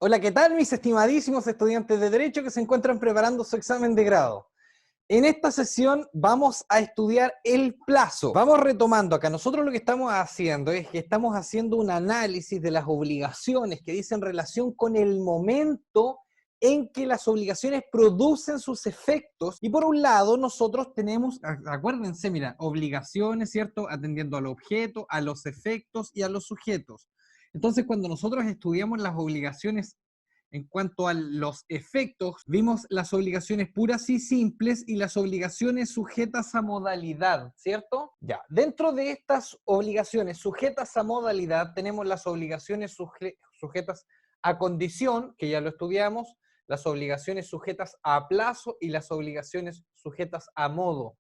Hola, ¿qué tal mis estimadísimos estudiantes de Derecho que se encuentran preparando su examen de grado? En esta sesión vamos a estudiar el plazo. Vamos retomando acá. Nosotros lo que estamos haciendo es que estamos haciendo un análisis de las obligaciones que dicen relación con el momento en que las obligaciones producen sus efectos. Y por un lado nosotros tenemos, acuérdense, mira, obligaciones, ¿cierto? Atendiendo al objeto, a los efectos y a los sujetos. Entonces, cuando nosotros estudiamos las obligaciones en cuanto a los efectos, vimos las obligaciones puras y simples y las obligaciones sujetas a modalidad, ¿cierto? Ya, dentro de estas obligaciones sujetas a modalidad tenemos las obligaciones sujetas a condición, que ya lo estudiamos, las obligaciones sujetas a plazo y las obligaciones sujetas a modo.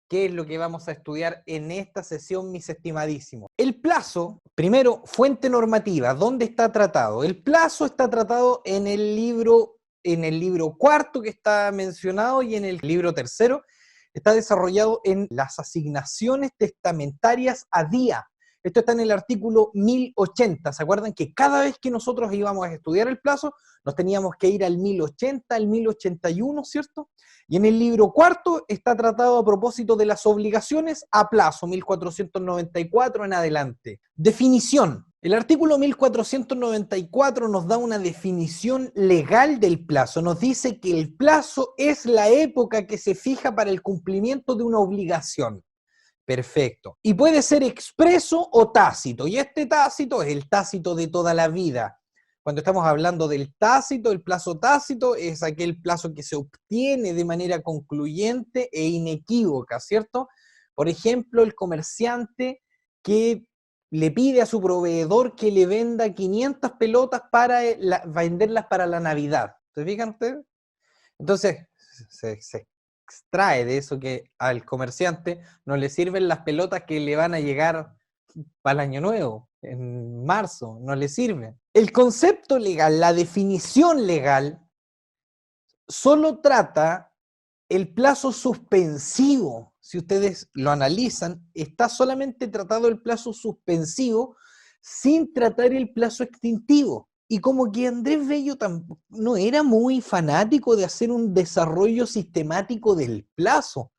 ¿Qué es lo que vamos a estudiar en esta sesión, mis estimadísimos? El plazo, primero, fuente normativa, ¿dónde está tratado? El plazo está tratado en el libro cuarto que está mencionado y en el libro tercero está desarrollado en las asignaciones testamentarias a día. Esto está en el artículo 1080. ¿Se acuerdan que cada vez que nosotros íbamos a estudiar el plazo, nos teníamos que ir al 1080, al 1081, ¿cierto? Y en el libro cuarto está tratado a propósito de las obligaciones a plazo, 1494 en adelante. Definición. El artículo 1494 nos da una definición legal del plazo. Nos dice que el plazo es la época que se fija para el cumplimiento de una obligación. Perfecto. Y puede ser expreso o tácito. Y este tácito es el tácito de toda la vida. Cuando estamos hablando del tácito, el plazo tácito es aquel plazo que se obtiene de manera concluyente e inequívoca, ¿cierto? Por ejemplo, el comerciante que le pide a su proveedor que le venda 500 pelotas para venderlas para la Navidad. ¿Se fijan ustedes? Entonces, se extrae de eso que al comerciante no le sirven las pelotas que le van a llegar para el año nuevo, en marzo, no le sirven. El concepto legal, la definición legal, solo trata el plazo suspensivo. Si ustedes lo analizan, está solamente tratado el plazo suspensivo sin tratar el plazo extintivo. Y como que Andrés Bello no era muy fanático de hacer un desarrollo sistemático del plazo.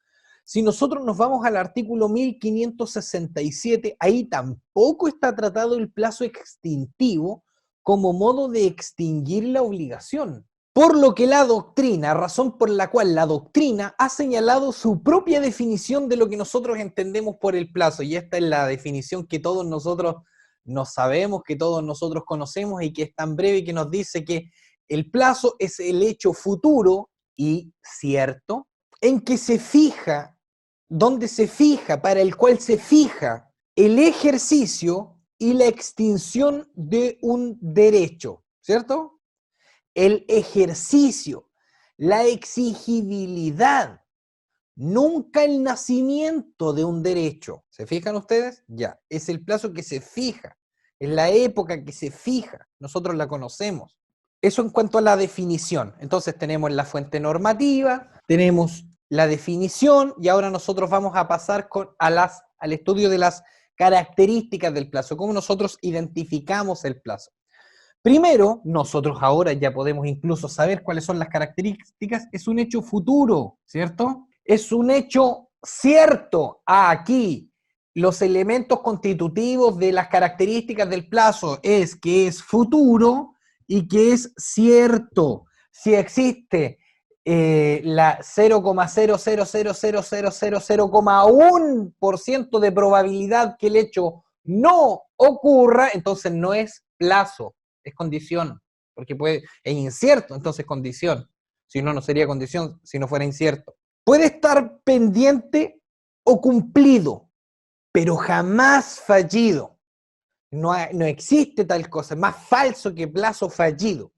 Si nosotros nos vamos al artículo 1567, ahí tampoco está tratado el plazo extintivo como modo de extinguir la obligación. Por lo que la doctrina, razón por la cual la doctrina ha señalado su propia definición de lo que nosotros entendemos por el plazo, y esta es la definición que todos nosotros no sabemos, que todos nosotros conocemos y que es tan breve que nos dice que el plazo es el hecho futuro y cierto en que se fija, donde se fija, para el cual se fija el ejercicio y la extinción de un derecho, ¿cierto? El ejercicio, la exigibilidad, nunca el nacimiento de un derecho. ¿Se fijan ustedes? Ya, es el plazo que se fija, es la época que se fija, nosotros la conocemos. Eso en cuanto a la definición. Entonces tenemos la fuente normativa, tenemos la definición y ahora nosotros vamos a pasar al estudio de las características del plazo, cómo nosotros identificamos el plazo. Primero, nosotros ahora ya podemos incluso saber cuáles son las características, es un hecho futuro, ¿cierto? Es un hecho cierto. Aquí, los elementos constitutivos de las características del plazo es que es futuro y que es cierto. Si existe la 0,0000000,1% de probabilidad que el hecho no ocurra, entonces no es plazo, es condición, porque es incierto, entonces condición. Si no, no sería condición si no fuera incierto. Puede estar pendiente o cumplido, pero jamás fallido. No existe tal cosa, es más falso que plazo fallido.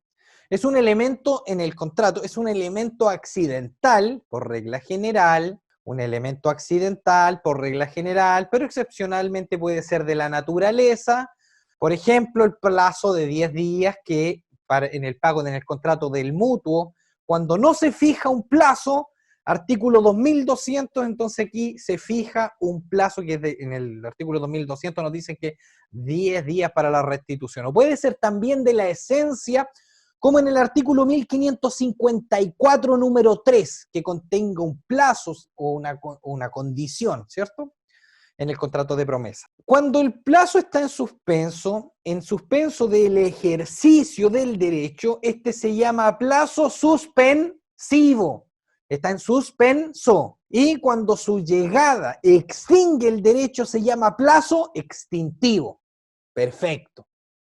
Es un elemento en el contrato, es un elemento accidental por regla general, un elemento accidental por regla general, pero excepcionalmente puede ser de la naturaleza. Por ejemplo, el plazo de 10 días que en el pago en el contrato del mutuo, cuando no se fija un plazo, artículo 2200, entonces aquí se fija un plazo que en el artículo 2200 nos dicen que 10 días para la restitución. O puede ser también de la esencia como en el artículo 1554, número 3, que contenga un plazo o una condición, ¿cierto?, en el contrato de promesa. Cuando el plazo está en suspenso del ejercicio del derecho, este se llama plazo suspensivo. Está en suspenso. Y cuando su llegada extingue el derecho, se llama plazo extintivo. Perfecto.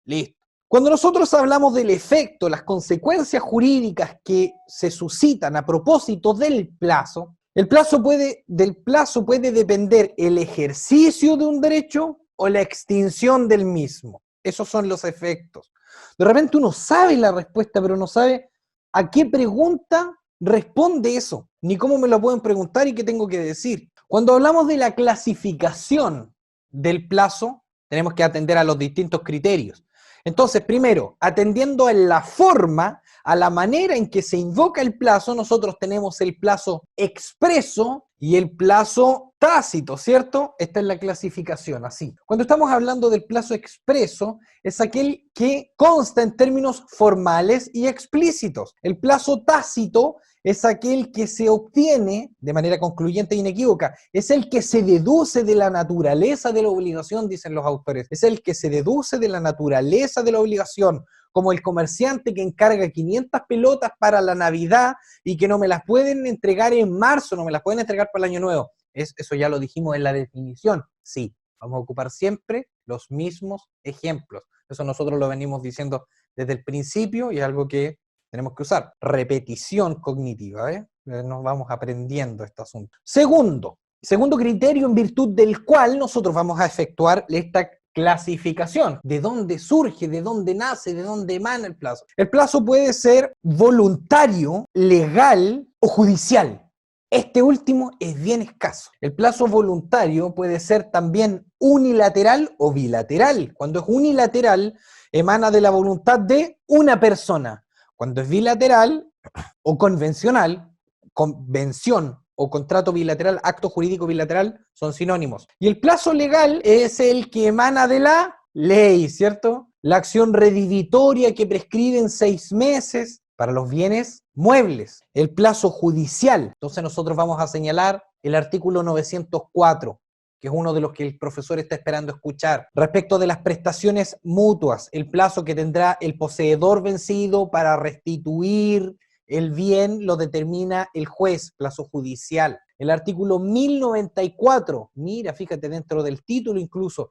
Listo. Cuando nosotros hablamos del efecto, las consecuencias jurídicas que se suscitan a propósito del plazo, del plazo puede depender el ejercicio de un derecho o la extinción del mismo. Esos son los efectos. De repente uno sabe la respuesta, pero no sabe a qué pregunta responde eso, ni cómo me lo pueden preguntar y qué tengo que decir. Cuando hablamos de la clasificación del plazo, tenemos que atender a los distintos criterios. Entonces, primero, atendiendo a la forma, a la manera en que se invoca el plazo, nosotros tenemos el plazo expreso y el plazo tácito, ¿cierto? Esta es la clasificación, así. Cuando estamos hablando del plazo expreso, es aquel que consta en términos formales y explícitos. El plazo tácito es aquel que se obtiene de manera concluyente e inequívoca. Es el que se deduce de la naturaleza de la obligación, dicen los autores. Es el que se deduce de la naturaleza de la obligación, como el comerciante que encarga 500 pelotas para la Navidad y que no me las pueden entregar en marzo, no me las pueden entregar para el Año Nuevo. Eso ya lo dijimos en la definición. Sí, vamos a ocupar siempre los mismos ejemplos. Eso nosotros lo venimos diciendo desde el principio y es algo que tenemos que usar. Repetición cognitiva, nos vamos aprendiendo este asunto. Segundo criterio en virtud del cual nosotros vamos a efectuar esta clasificación. ¿De dónde surge, de dónde nace, de dónde emana el plazo? El plazo puede ser voluntario, legal o judicial. Este último es bien escaso. El plazo voluntario puede ser también unilateral o bilateral. Cuando es unilateral, emana de la voluntad de una persona. Cuando es bilateral o convencional, convención o contrato bilateral, acto jurídico bilateral, son sinónimos. Y el plazo legal es el que emana de la ley, ¿cierto? La acción redivitoria que prescribe en 6 meses para los bienes muebles. El plazo judicial. Entonces nosotros vamos a señalar el artículo 904, que es uno de los que el profesor está esperando escuchar. Respecto de las prestaciones mutuas, el plazo que tendrá el poseedor vencido para restituir el bien lo determina el juez, plazo judicial. El artículo 1094, mira, fíjate, dentro del título incluso,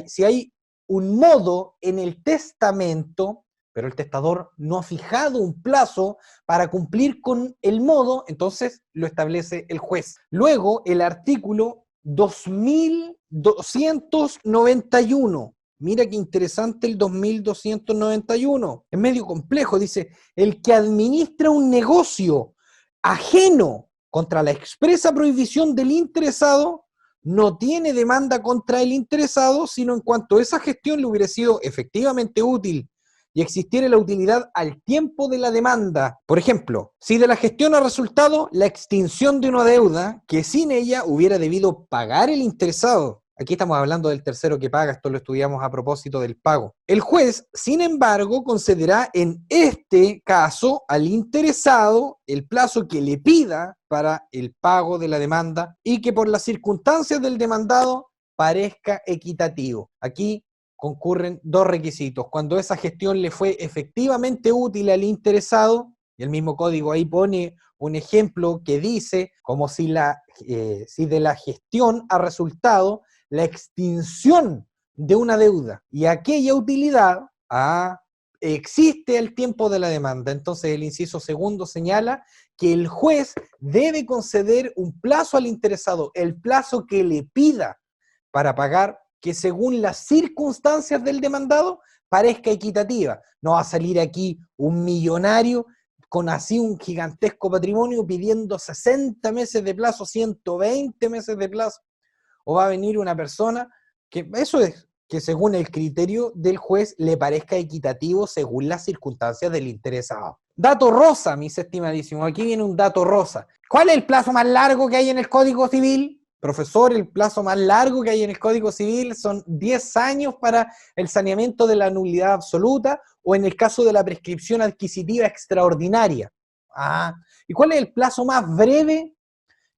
si hay un modo en el testamento, pero el testador no ha fijado un plazo para cumplir con el modo, entonces lo establece el juez. Luego, el artículo 2291. Mira qué interesante el 2291. Es medio complejo. Dice, el que administra un negocio ajeno contra la expresa prohibición del interesado no tiene demanda contra el interesado, sino en cuanto esa gestión le hubiera sido efectivamente útil y existiera la utilidad al tiempo de la demanda. Por ejemplo, si de la gestión ha resultado la extinción de una deuda que sin ella hubiera debido pagar el interesado. Aquí estamos hablando del tercero que paga, esto lo estudiamos a propósito del pago. El juez, sin embargo, concederá en este caso al interesado el plazo que le pida para el pago de la demanda y que por las circunstancias del demandado parezca equitativo. Aquí concurren 2 requisitos. Cuando esa gestión le fue efectivamente útil al interesado, y el mismo código ahí pone un ejemplo que dice como si de la gestión ha resultado la extinción de una deuda y aquella utilidad existe al tiempo de la demanda. Entonces el inciso segundo señala que el juez debe conceder un plazo al interesado, el plazo que le pida para pagar, que según las circunstancias del demandado parezca equitativa. No va a salir aquí un millonario con así un gigantesco patrimonio pidiendo 60 meses de plazo, 120 meses de plazo. O va a venir una persona que eso es, que según el criterio del juez le parezca equitativo según las circunstancias del interesado. Dato rosa, mis estimadísimos, aquí viene un dato rosa. ¿Cuál es el plazo más largo que hay en el Código Civil? profesor, el plazo más largo que hay en el Código Civil son 10 años para el saneamiento de la nulidad absoluta o en el caso de la prescripción adquisitiva extraordinaria. ¿Y cuál es el plazo más breve?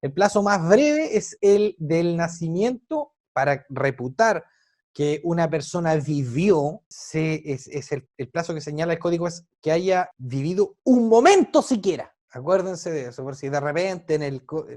El plazo más breve es el del nacimiento para reputar que una persona vivió, el plazo que señala el código es que haya vivido un momento siquiera. Acuérdense de eso, por si de repente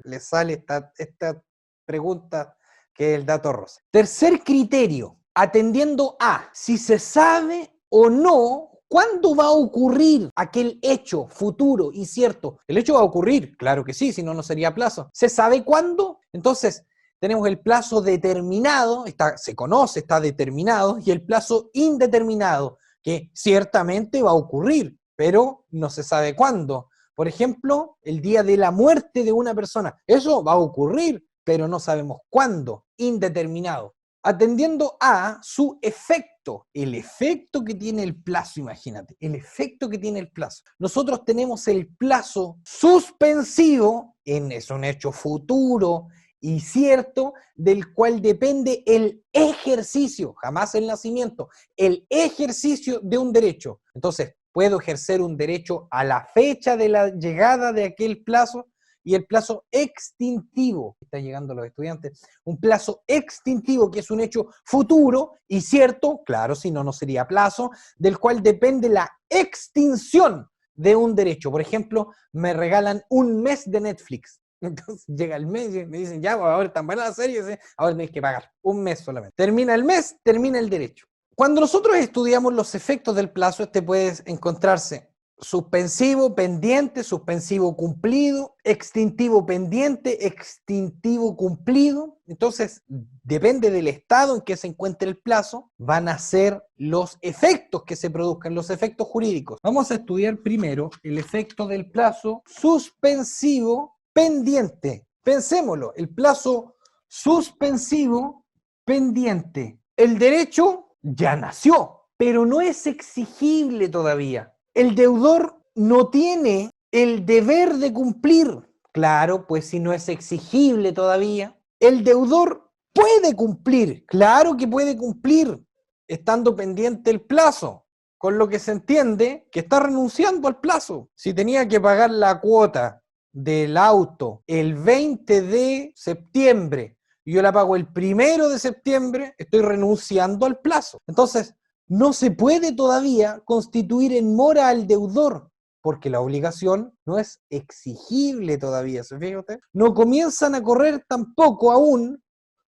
les sale esta pregunta que es el dato rosa. Tercer criterio, atendiendo a si se sabe o no ¿cuándo va a ocurrir aquel hecho futuro y cierto? ¿El hecho va a ocurrir? Claro que sí, si no, no sería plazo. ¿Se sabe cuándo? Entonces, tenemos el plazo determinado, se conoce, está determinado, y el plazo indeterminado, que ciertamente va a ocurrir, pero no se sabe cuándo. Por ejemplo, el día de la muerte de una persona. Eso va a ocurrir, pero no sabemos cuándo, indeterminado. Atendiendo a su efecto, el efecto que tiene el plazo, imagínate, el efecto que tiene el plazo. Nosotros tenemos el plazo suspensivo, es un hecho futuro y cierto, del cual depende el ejercicio, jamás el nacimiento, el ejercicio de un derecho. Entonces, puedo ejercer un derecho a la fecha de la llegada de aquel plazo, y el plazo extintivo, está llegando a los estudiantes, un plazo extintivo que es un hecho futuro y cierto, claro, si no, no sería plazo, del cual depende la extinción de un derecho. Por ejemplo, me regalan un mes de Netflix. Entonces llega el mes y me dicen, ya, ahora tan buena la serie, ahora tienes que pagar un mes solamente. Termina el mes, termina el derecho. Cuando nosotros estudiamos los efectos del plazo, puede encontrarse suspensivo pendiente, suspensivo cumplido, extintivo pendiente, extintivo cumplido. Entonces, depende del estado en que se encuentre el plazo, van a ser los efectos que se produzcan, los efectos jurídicos. Vamos a estudiar primero el efecto del plazo suspensivo pendiente. Pensémoslo, el plazo suspensivo pendiente. El derecho ya nació, pero no es exigible todavía. El deudor no tiene el deber de cumplir. Claro, pues si no es exigible todavía. El deudor puede cumplir. Claro que puede cumplir, estando pendiente el plazo. Con lo que se entiende que está renunciando al plazo. Si tenía que pagar la cuota del auto el 20 de septiembre y yo la pago el 1 de septiembre, estoy renunciando al plazo. Entonces, no se puede todavía constituir en mora al deudor, porque la obligación no es exigible todavía, ¿se fija usted? No comienzan a correr tampoco aún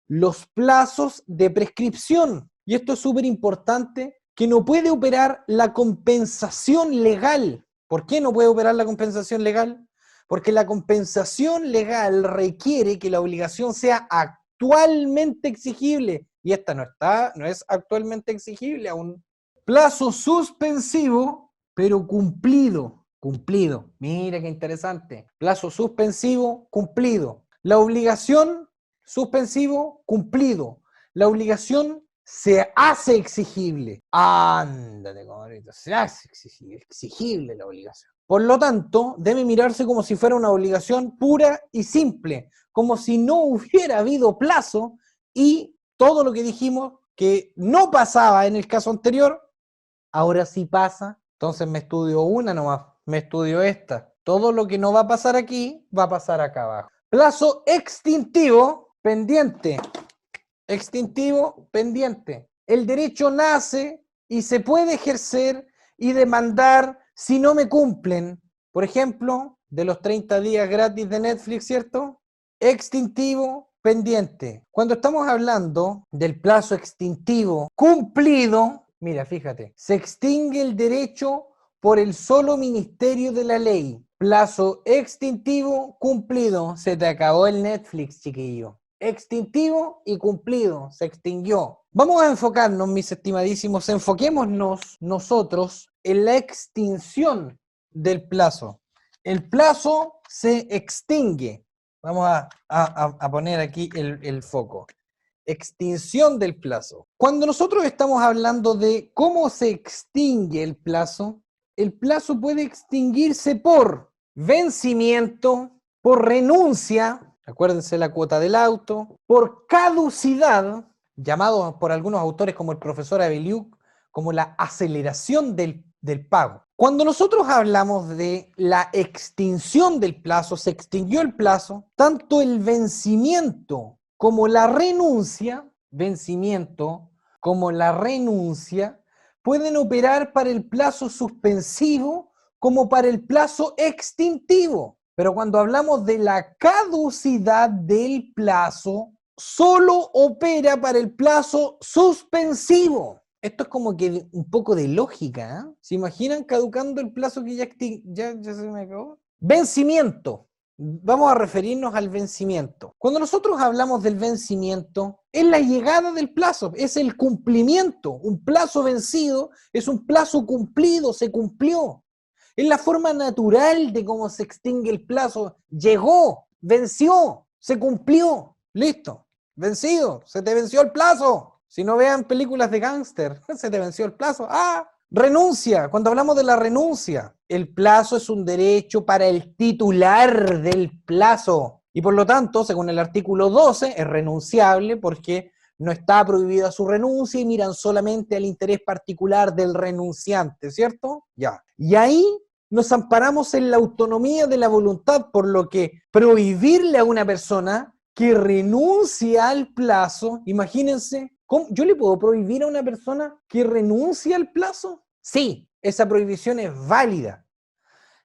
los plazos de prescripción. Y esto es súper importante, que no puede operar la compensación legal. ¿Por qué no puede operar la compensación legal? Porque la compensación legal requiere que la obligación sea actualmente exigible, y esta no es actualmente exigible aún. Plazo suspensivo, pero cumplido. Cumplido. Mira qué interesante. Plazo suspensivo, cumplido. La obligación, suspensivo, cumplido. La obligación se hace exigible. Ándale, compadrito, se hace exigible la obligación. Por lo tanto, debe mirarse como si fuera una obligación pura y simple, como si no hubiera habido plazo y todo lo que dijimos que no pasaba en el caso anterior, ahora sí pasa. Entonces me estudio una nomás, me estudio esta. Todo lo que no va a pasar aquí, va a pasar acá abajo. Plazo extintivo pendiente. Extintivo pendiente. El derecho nace y se puede ejercer y demandar si no me cumplen. Por ejemplo, de los 30 días gratis de Netflix, ¿cierto? Extintivo pendiente. Cuando estamos hablando del plazo extintivo cumplido, mira, fíjate, se extingue el derecho por el solo ministerio de la ley. Plazo extintivo cumplido. Se te acabó el Netflix, chiquillo. Extintivo y cumplido, se extinguió. Vamos a enfocarnos, mis estimadísimos, enfoquémonos nosotros en la extinción del plazo. El plazo se extingue. Vamos a poner aquí el foco. Extinción del plazo. Cuando nosotros estamos hablando de cómo se extingue el plazo puede extinguirse por vencimiento, por renuncia. Acuérdense la cuota del auto. Por caducidad, llamado por algunos autores como el profesor Aveliuk, como la aceleración del pago. Cuando nosotros hablamos de la extinción del plazo, se extinguió el plazo, tanto el vencimiento como la renuncia, pueden operar para el plazo suspensivo como para el plazo extintivo. Pero cuando hablamos de la caducidad del plazo, solo opera para el plazo suspensivo. Esto es como que un poco de lógica, ¿eh? ¿Se imaginan caducando el plazo que ya se me acabó? Vencimiento. Vamos a referirnos al vencimiento. Cuando nosotros hablamos del vencimiento, es la llegada del plazo, es el cumplimiento. Un plazo vencido es un plazo cumplido, se cumplió. Es la forma natural de cómo se extingue el plazo. Llegó, venció, se cumplió. Listo, vencido, se te venció el plazo. Si no vean películas de gángster, se te venció el plazo. Renuncia. Cuando hablamos de la renuncia, el plazo es un derecho para el titular del plazo. Y por lo tanto, según el artículo 12, es renunciable porque no está prohibida su renuncia y miran solamente al interés particular del renunciante, ¿cierto? Ya. Y ahí nos amparamos en la autonomía de la voluntad, por lo que prohibirle a una persona que renuncie al plazo, imagínense, ¿cómo? ¿Yo le puedo prohibir a una persona que renuncie al plazo? Sí, esa prohibición es válida.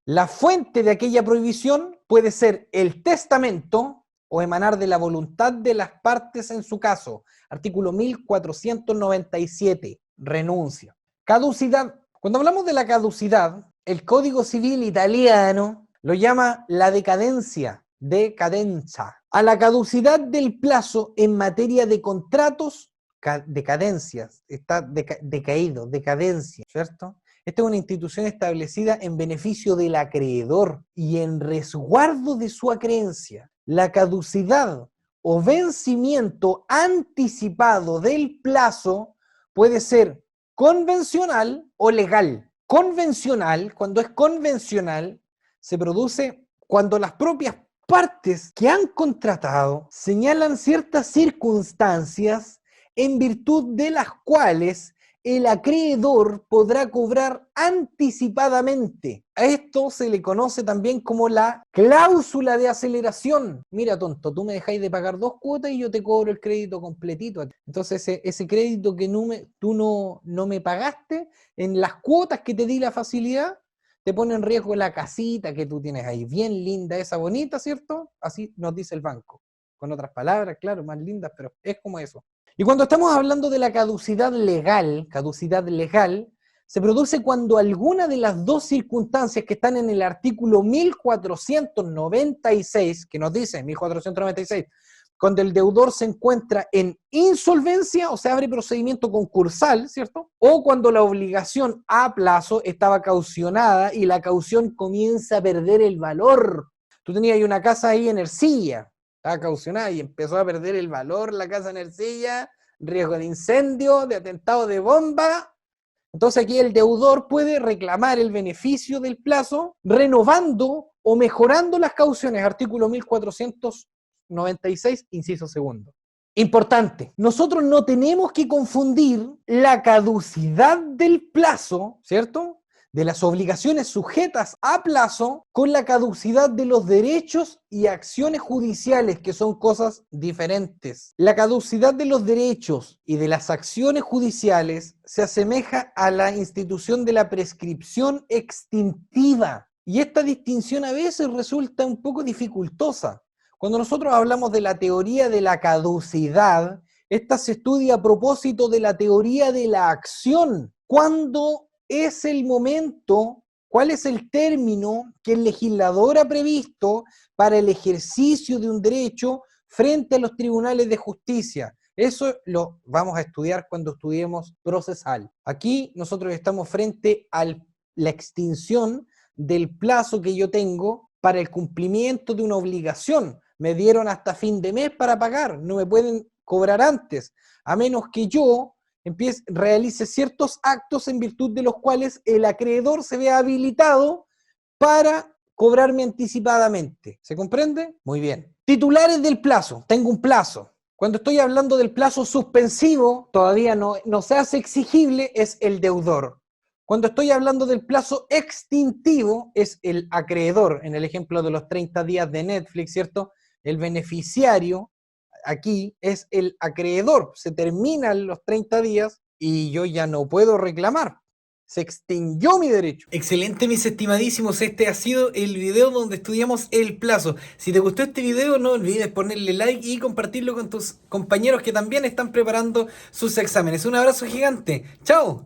La fuente de aquella prohibición puede ser el testamento o emanar de la voluntad de las partes en su caso. Artículo 1497, renuncia. Caducidad. Cuando hablamos de la caducidad, el Código Civil italiano lo llama la decadencia, decadenza. A la caducidad del plazo en materia de contratos, decadencias, está decaído, decadencia, ¿cierto? Esta es una institución establecida en beneficio del acreedor y en resguardo de su acreencia. La caducidad o vencimiento anticipado del plazo puede ser convencional o legal. Convencional, cuando es convencional, se produce cuando las propias partes que han contratado señalan ciertas circunstancias en virtud de las cuales el acreedor podrá cobrar anticipadamente. A esto se le conoce también como la cláusula de aceleración. Mira, tonto, tú me dejáis de pagar 2 cuotas y yo te cobro el crédito completito. Entonces, ese crédito que tú no me pagaste, en las cuotas que te di la facilidad, te pone en riesgo la casita que tú tienes ahí. Bien linda, esa bonita, ¿cierto? Así nos dice el banco. Con otras palabras, claro, más lindas, pero es como eso. Y cuando estamos hablando de la caducidad legal, se produce cuando alguna de las dos circunstancias que están en el artículo 1496, que nos dice 1496, cuando el deudor se encuentra en insolvencia o se abre procedimiento concursal, ¿cierto? O cuando la obligación a plazo estaba caucionada y la caución comienza a perder el valor. Tú tenías ahí una casa ahí en Ercilla, estaba caucionada y empezó a perder el valor la casa en Ercilla, riesgo de incendio, de atentado de bomba. Entonces aquí el deudor puede reclamar el beneficio del plazo renovando o mejorando las cauciones, artículo 1496, inciso segundo. Importante, nosotros no tenemos que confundir la caducidad del plazo, ¿cierto?, de las obligaciones sujetas a plazo con la caducidad de los derechos y acciones judiciales, que son cosas diferentes. La caducidad de los derechos y de las acciones judiciales se asemeja a la institución de la prescripción extintiva, y esta distinción a veces resulta un poco dificultosa. Cuando nosotros hablamos de la teoría de la caducidad, esta se estudia a propósito de la teoría de la acción. ¿Cuándo es el momento, cuál es el término que el legislador ha previsto para el ejercicio de un derecho frente a los tribunales de justicia? Eso lo vamos a estudiar cuando estudiemos procesal. Aquí nosotros estamos frente a la extinción del plazo que yo tengo para el cumplimiento de una obligación. Me dieron hasta fin de mes para pagar, no me pueden cobrar antes, a menos que yo realice ciertos actos en virtud de los cuales el acreedor se vea habilitado para cobrarme anticipadamente. ¿Se comprende? Muy bien. Titulares del plazo. Tengo un plazo. Cuando estoy hablando del plazo suspensivo, todavía no se hace exigible, es el deudor. Cuando estoy hablando del plazo extintivo, es el acreedor. En el ejemplo de los 30 días de Netflix, ¿cierto? El beneficiario aquí es el acreedor. Se terminan los 30 días y yo ya no puedo reclamar. Se extinguió mi derecho. Excelente, mis estimadísimos. Este ha sido el video donde estudiamos el plazo. Si te gustó este video, no olvides ponerle like y compartirlo con tus compañeros que también están preparando sus exámenes. Un abrazo gigante. ¡Chao!